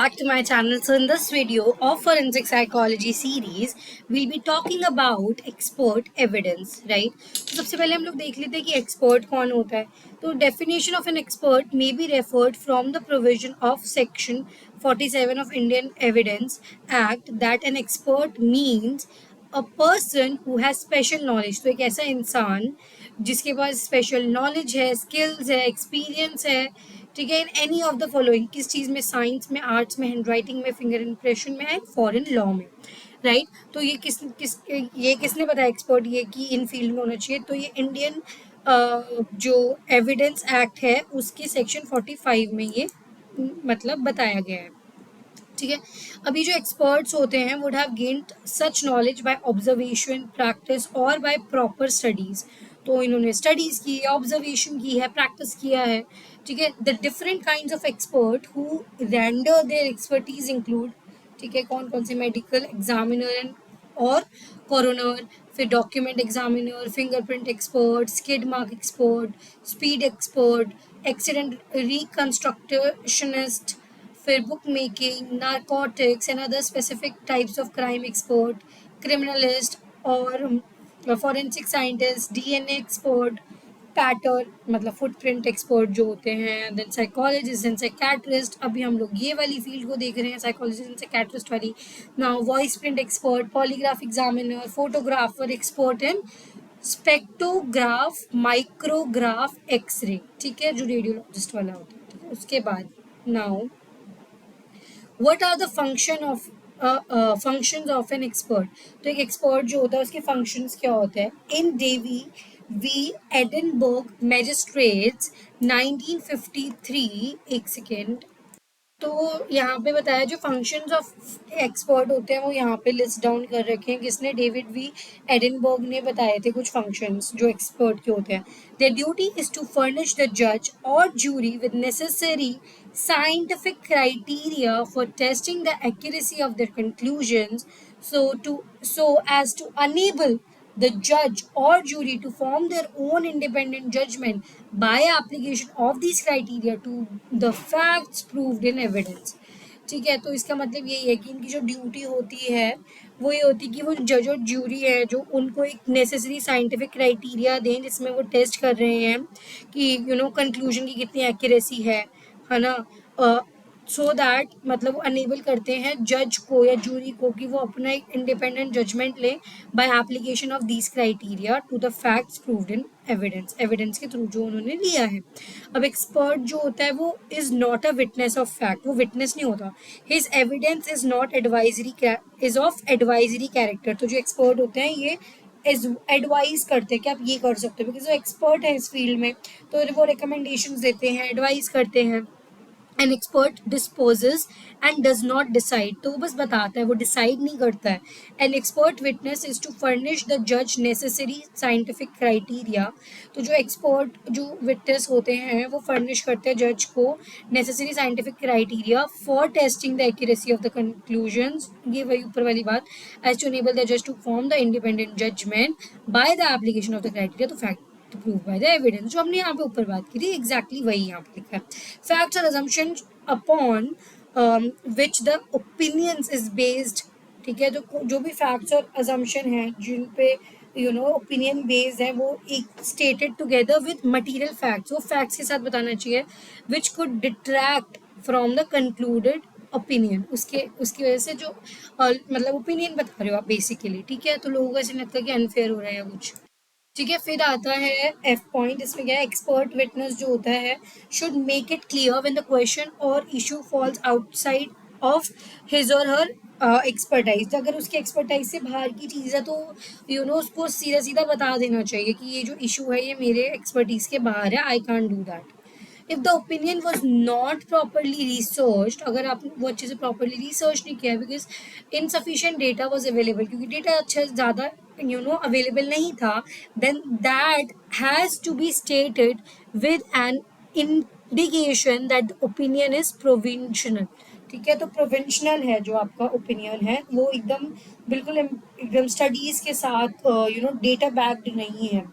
Back to my channel. So in this video of forensic psychology series, we'll be talking about expert evidence, right? तो सबसे पहले हम लोग देख लेते हैं कि expert कौन होता है. तो definition of an expert may be referred from the provision of section 47 of Indian Evidence Act that an expert means a person who has special knowledge. तो एक ऐसा इंसान जिसके पास स्पेशल नॉलेज है, स्किल्स है, एक्सपीरियंस है, ठीक है, in any of the following. किस चीज़ में? साइंस में, आर्ट्स में, हैंड राइटिंग में, फिंगर इम्प्रेशन में एंड फॉरेन लॉ में, राइट. तो ये किसने बताया एक्सपर्ट ये कि इन फील्ड में होना चाहिए? तो ये इंडियन जो एविडेंस एक्ट है उसके सेक्शन 45 में ये मतलब बताया गया है, ठीक है. अभी जो एक्सपर्ट्स होते हैं would have gained such knowledge by observation, practice और बाय प्रॉपर स्टडीज. तो इन्होंने स्टडीज की है, ऑब्जर्वेशन की है, प्रैक्टिस किया है, ठीक है. The different kinds of expert who render their expertise include, ठीक है, कौन कौन से? मेडिकल एग्जामिनर एंड और कोरोनर, फिर document examiner, fingerprint expert, skid mark expert, speed expert, accident reconstructionist, फिर book making, narcotics and other specific types of crime expert, criminalist और forensic scientist, DNA expert, pattern मतलब footprint expert जो होते हैं, then psychologist and psychiatrist. अभी हम लोग ये वाली फील्ड को देख रहे हैं, साइकोलॉजिस्ट एंड साइकेट्रिस्ट वाली. Now voice print expert, polygraph examiner, photographer expert and spectrograph, micrograph, x-ray, ठीक है, जो रेडियोलॉजिस्ट वाला होता है, ठीक है. उसके बाद now what are the functions of an expert. तो एक एक्सपर्ट जो होता है उसके फंक्शंस क्या होते हैं? इन डेवी वी एडनबर्ग मैजिस्ट्रेट्स 1953, एक सेकेंड. तो यहाँ पे बताया जो फंक्शंस ऑफ एक्सपर्ट होते हैं वो यहाँ पे लिस्ट डाउन कर रखे हैं. किसने? डेविड वी एडनबर्ग ने बताए थे कुछ फंक्शंस जो एक्सपर्ट के होते हैं. Their duty is to furnish the जज और jury with necessary scientific criteria for testing the accuracy of their conclusions, so as to enable the judge or jury to form their own independent judgment by application of these criteria to the facts proved in evidence. ठीक है, तो इसका मतलब यही है कि इनकी जो ड्यूटी होती है वो ये होती है कि वो जज और ज्यूरी है जो उनको एक नेसेसरी साइंटिफिक क्राइटेरिया दें जिसमें वो टेस्ट कर रहे हैं कि कंक्लूजन की कितनी एक्यूरेसी है ना. सो दैट मतलब वो अनेबल करते हैं जज को या जूरी को कि वो अपना एक इंडिपेंडेंट जजमेंट ले by application of these criteria to the facts proved in evidence के थ्रू जो उन्होंने लिया है. अब एक्सपर्ट जो होता है वो is not a witness of fact, वो विटनेस नहीं होता. His evidence is not advisory, is of advisory character. तो जो एक्सपर्ट होते हैं ये एडवाइस करते हैं कि आप ये कर सकते हो, बिकॉज वो एक्सपर्ट है इस फील्ड में, तो वो रिकमेंडेशंस देते हैं, एडवाइस करते हैं. An expert disposes and does not decide. तो वो बस बताता है, वो डिसाइड नहीं करता है. An expert witness is to furnish the judge necessary scientific criteria. तो जो एक्सपर्ट जो विटनेस होते हैं वो फर्निश करते हैं जज को necessary scientific criteria for testing the accuracy of the conclusions. ये वही ऊपर वाली बात. एज टू एनेबल द जज to form the independent judgment by the application of the criteria. तो fact prove by the evidence जो हमने यहाँ पे ऊपर बात की थी एग्जैक्टली वही यहाँ पे लिखा है. Facts are assumptions upon which the opinions is based. ठीक है, तो जो भी फैक्ट्स और assumption हैं जिन पे ओपिनियन बेस्ड है वो एक stated together with material facts, वो फैक्ट्स के साथ बताना चाहिए which could detract from the concluded opinion. उसकी वजह से जो मतलब ओपिनियन बता रहे हो आप बेसिकली, ठीक है. तो लोगों को ऐसे लगता है कि अनफेयर हो रहा है कुछ, ठीक है. फिर आता है एफ पॉइंट. इसमें क्या है? एक्सपर्ट विटनेस जो होता है should make it clear when the question or issue falls outside of his or her expertise. अगर उसकी एक्सपर्टाइज से बाहर की चीज़ है तो उसको सीधा सीधा बता देना चाहिए कि ये जो इशू है ये मेरे एक्सपर्टीज के बाहर है, I can't do that. If the opinion was not properly research, अगर आप वो अच्छे से प्रॉपरली रिसर्च नहीं किया because insufficient data was available, क्योंकि डेटा अच्छा ज़्यादा अवेलेबल नहीं था, then that has to be stated with an indication that the opinion is provisional. ठीक है, तो प्रोविंशनल है जो आपका ओपिनियन है, वो एकदम बिल्कुल एकदम स्टडीज के साथ डेटा बैक्ड नहीं है.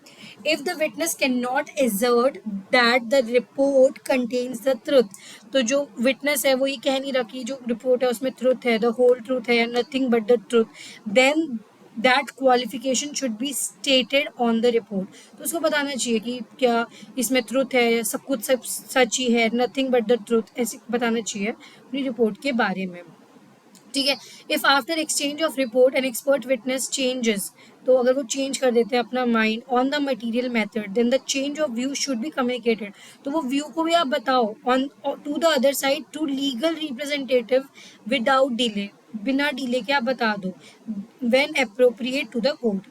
If the witness can not assert that the report contains the truth, तो जो विटनेस है वो ये कह नहीं रहा कि जो रिपोर्ट है उसमें ट्रुथ है, द होल ट्रुथ है या nothing but the truth, then that qualification should be stated on the report. तो उसको बताना चाहिए कि क्या इसमें ट्रुथ है, सब कुछ सब सच ही है, नथिंग बट द ट्रुथ, ऐसे बताना चाहिए अपनी रिपोर्ट के बारे में. ठीक है. If after exchange of report an expert witness changes, तो अगर वो चेंज कर देते हैं अपना mind on the material method, then the change of view should be communicated. तो वो व्यू को भी आप बताओ on to the other side to legal representative without delay, बिना डिले के आप बता दो when appropriate to the court.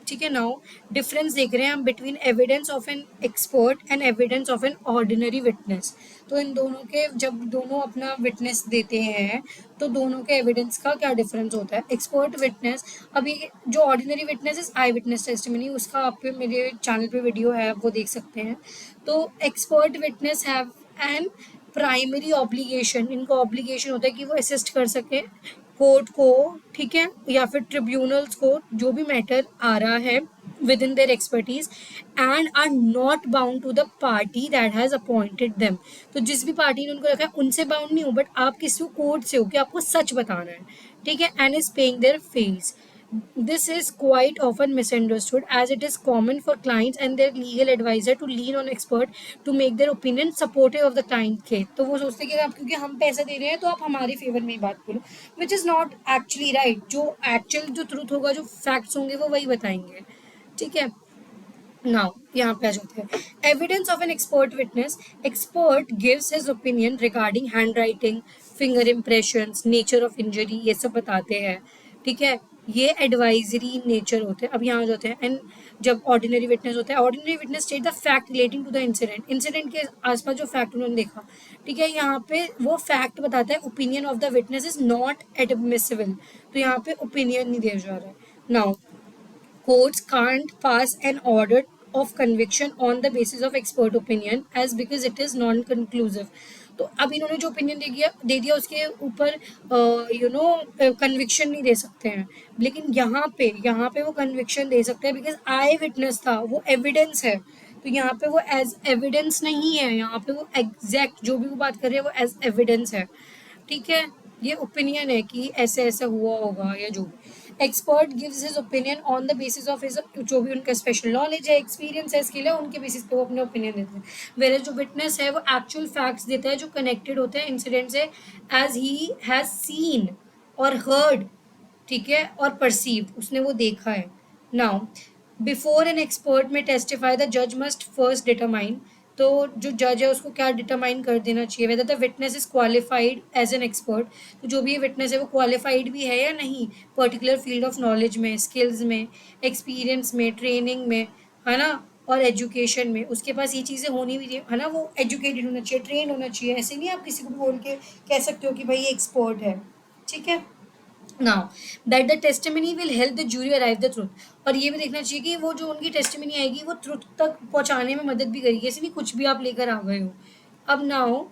ठीक है. नाउ डिफरेंस देख रहे हैं हम between evidence of an expert and evidence of an ordinary witness. तो इन दोनों के जब दोनों अपना विटनेस देते हैं तो दोनों के एविडेंस का क्या डिफरेंस होता है. एक्सपर्ट विटनेस, अभी जो ordinary witness is I witness testimony, उसका आप पे मेरे चैनल पे वीडियो है, आप वो देख सकते हैं. तो expert witness have an primary obligation, इनको ऑब्लिगेशन होता है कि वो असिस्ट कर सके कोर्ट को, ठीक है, या फिर ट्रिब्यूनल्स को, जो भी मैटर आ रहा है within their expertise, and are not bound to the party that has appointed them. तो जिस भी पार्टी ने उनको रखा है उनसे बाउंड नहीं हो, बट आप किसी कोर्ट से हो कि आपको सच बताना है. ठीक है. And is paying there fees. This is quite often misunderstood as it is common for clients and their legal advisor to lean on expert to make their opinion supportive of the client case. तो वो सोचते हैं कि आप क्योंकि हम पैसे दे रहे हैं तो आप हमारे फेवर में ही बात करो, which is not actually right. जो actual जो truth होगा, जो facts होंगे वो वही बताएंगे. ठीक है. नाउ यहाँ पे आ जाते हैं. Evidence of an expert witness. Expert gives his opinion regarding hand writing, finger impressions, nature of injury, ये सब बताते हैं. ठीक है. ये एडवाइजरी नेचर होते हैं. अब यहाँ जाते हैं. एंड जब ऑर्डिनरी विटनेस होता है, ordinary witness state the fact relating to the incident, incident के आसपास जो फैक्ट उन्होंने देखा. ठीक है. यहाँ पे वो फैक्ट बताता है. Opinion of the witness is not admissible, तो यहाँ पे ओपिनियन नहीं दिया जा रहा है. Now courts can't pass an order of conviction on the basis of expert opinion as because it is non conclusive. तो अब इन्होंने जो ओपिनियन दे दिया उसके ऊपर कन्विक्शन नहीं दे सकते हैं. लेकिन यहाँ पे वो कन्विक्शन दे सकते हैं बिकॉज आई विटनेस था, वो एविडेंस है. तो यहाँ पे वो एज एविडेंस नहीं है, यहाँ पे वो एग्जैक्ट जो भी वो बात कर रहे हैं वो एज एविडेंस है. ठीक है. ये ओपिनियन है कि ऐसे ऐसे हुआ होगा या जो भी. Expert gives his opinion on the basis of his, जो भी उनका स्पेशल नॉलेज है, एक्सपीरियंस है, स्किल है, उनके बेसिस पे वो अपने ओपिनियन देते हैं. वेयर जो विटनेस है वो एक्चुअल फैक्ट्स देता है जो कनेक्टेड होते हैं इंसिडेंट से, एज ही हैज सीन और हर्ड. ठीक है. और परसीव, उसने वो देखा है. नाउ बिफोर एन एक्सपर्ट में टेस्टिफाई द जज मस्ट फर्स्ट डिटरमाइन, तो जो जज है उसको क्या डिटरमाइन कर देना चाहिए, whether the witness is qualified as an expert, तो जो भी ये विटनेस है वो क्वालिफाइड भी है या नहीं पर्टिकुलर फील्ड ऑफ नॉलेज में, स्किल्स में, एक्सपीरियंस में, ट्रेनिंग में, है ना, और एजुकेशन में. उसके पास ये चीज़ें होनी भी है ना, वो एजुकेटेड होना चाहिए, ट्रेन होना चाहिए. ऐसे नहीं आप किसी को बोल के कह सकते हो कि भाई ये एक्सपर्ट है. ठीक है. Now that the testimony will help the jury arrive the truth, और ये भी देखना चाहिए कि वो जो उनकी टेस्टिमनी आएगी वो ट्रुथ तक पहुंचाने में मदद भी करेगी, ऐसे नहीं कुछ भी आप लेकर आ गए हो. अब नाउ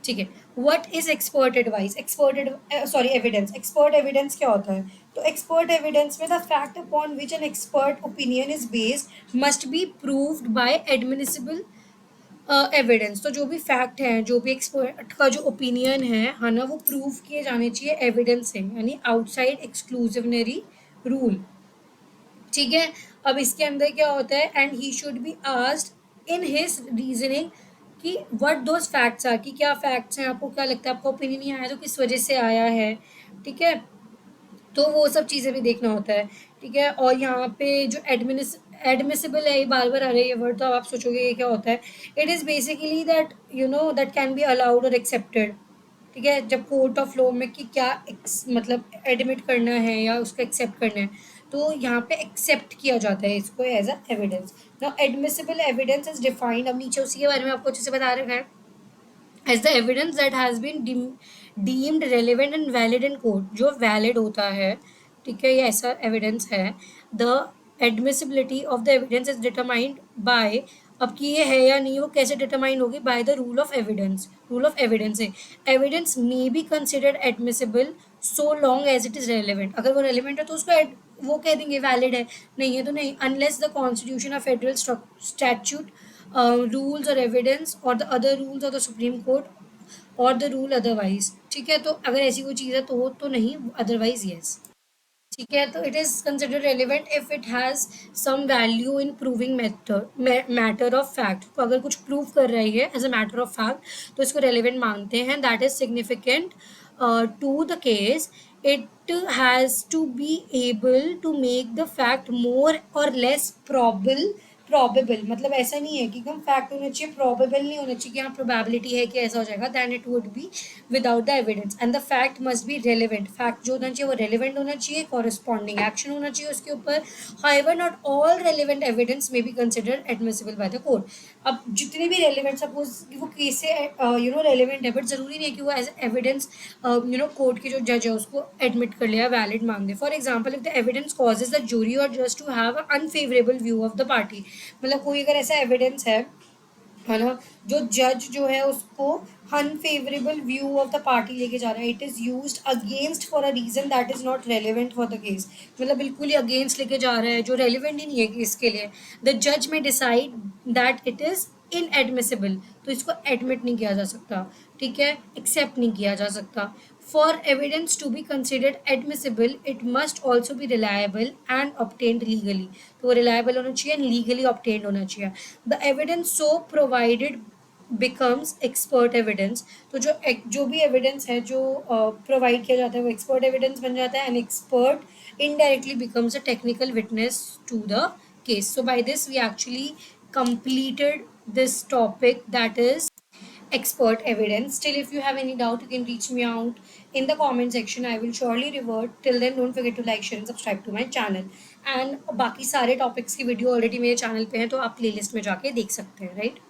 ठीक है. What is expert advice, evidence. Expert evidence क्या होता है. तो एक्सपर्ट एविडेंस में the fact upon which an expert opinion is based must be proved bye admissible evidence. तो जो भी फैक्ट है, जो भी एक्सपर्ट का जो ओपिनियन है ना, वो प्रूव किए जाने चाहिए एविडेंस से, यानी आउटसाइड एक्सक्लूसिवनरी रूल. ठीक है. अब इसके अंदर क्या होता है, and he should be asked in his reasoning कि व्हाट दोज फैक्ट्स आर, कि क्या फैक्ट्स हैं, आपको क्या लगता है, आपका ओपिनियन नहीं आया तो किस वजह से आया है. ठीक है. तो वो सब चीज़ें भी देखना होता है. ठीक है. और यहाँ पे जो एडमिसिबल है, ये बार बार आ रही है वर्ड, तो आप सोचोगे ये क्या होता है. It is basically that that can be allowed और एक्सेप्टेड. ठीक है. जब कोर्ट ऑफ लॉ में कि क्या मतलब एडमिट करना है या उसको एक्सेप्ट करना है, तो यहाँ पे एक्सेप्ट किया जाता है इसको as a evidence. Now admissible evidence is defined, अब नीचे उसी के बारे में आपको अच्छे से बता रखा है, as the evidence that has been deemed relevant and valid in court, जो वैलिड होता है. ठीक है. ये ऐसा एविडेंस है. The admissibility of the evidence is determined by अब कि ये है या नहीं वो कैसे डिटरमाइन होगी, by the rule of evidence. Rule of evidence है, evidence may be considered admissible so long as it is relevant. अगर वो रेलिवेंट है तो उसको वो कह देंगे वैलिड है, नहीं है तो नहीं, unless the constitution of federal statute rules और एविडेंस और the other rules of the supreme court और द रूल अदरवाइज। ठीक है, तो अगर ऐसी कोई चीज़ है तो नहीं, अदरवाइज यस। ठीक है, तो it is considered relevant if it has some value in proving matter of fact. तो अगर कुछ प्रूव कर रही है as a matter of fact तो इसको रेलिवेंट मानते हैं। That is significant to the case, it has to be able to make the fact more or less probable. मतलब ऐसा नहीं है कि एकदम फैक्ट होना चाहिए, प्रोबेबल नहीं होना चाहिए कि हाँ प्रोबेबिलिटी है कि ऐसा हो जाएगा, then it would be without the evidence. And the fact must be relevant, fact जो होना चाहिए वो रेलिवेंट होना चाहिए, कॉरेस्पॉन्डिंग एक्शन होना चाहिए उसके ऊपर। However not all relevant evidence may be considered admissible by the court. अब जितने भी रेलिवेंट, सपोज वो केस से रेलिवेंट है, बट जरूरी नहीं है कि वो एज एविडेंस कोर्ट के जो जज है उसको एडमिट कर लिया, वैलिड मान दे। For example, if the evidence causes the jury or just to have unfavourable view of the party. मतलब कोई अगर ऐसा एविडेंस है ना, जो जज जो है उसको unfavourable view of the party लेके जा रहा है, it is used against for a reason that is not relevant for the case. मतलब बिल्कुल ही अगेंस्ट लेके जा रहा है जो रेलिवेंट ही नहीं है केस के लिए। द जज में decide that it is inadmissible, तो इसको एडमिट नहीं किया जा सकता। ठीक है, एक्सेप्ट नहीं किया जा सकता। For evidence to be considered admissible it must also be reliable and obtained legally. तो वो रिलायबल होना चाहिए एंड लीगली ऑब्टेन्ड होना चाहिए। The evidence so provided becomes expert evidence. तो जो भी एविडेंस है जो प्रोवाइड किया जाता है वो एक्सपर्ट एविडेंस बन जाता है, and expert indirectly becomes a technical witness to the case. So by this we actually completed this topic, that is expert evidence. Still, if you have any doubt, you can reach me out in the comment section. I will surely revert. Till then, don't forget to like, share and subscribe to my channel. And बाकी सारे topics की video already मेरे channel पे हैं, तो आप playlist में जाके देख सकते हैं, राइट।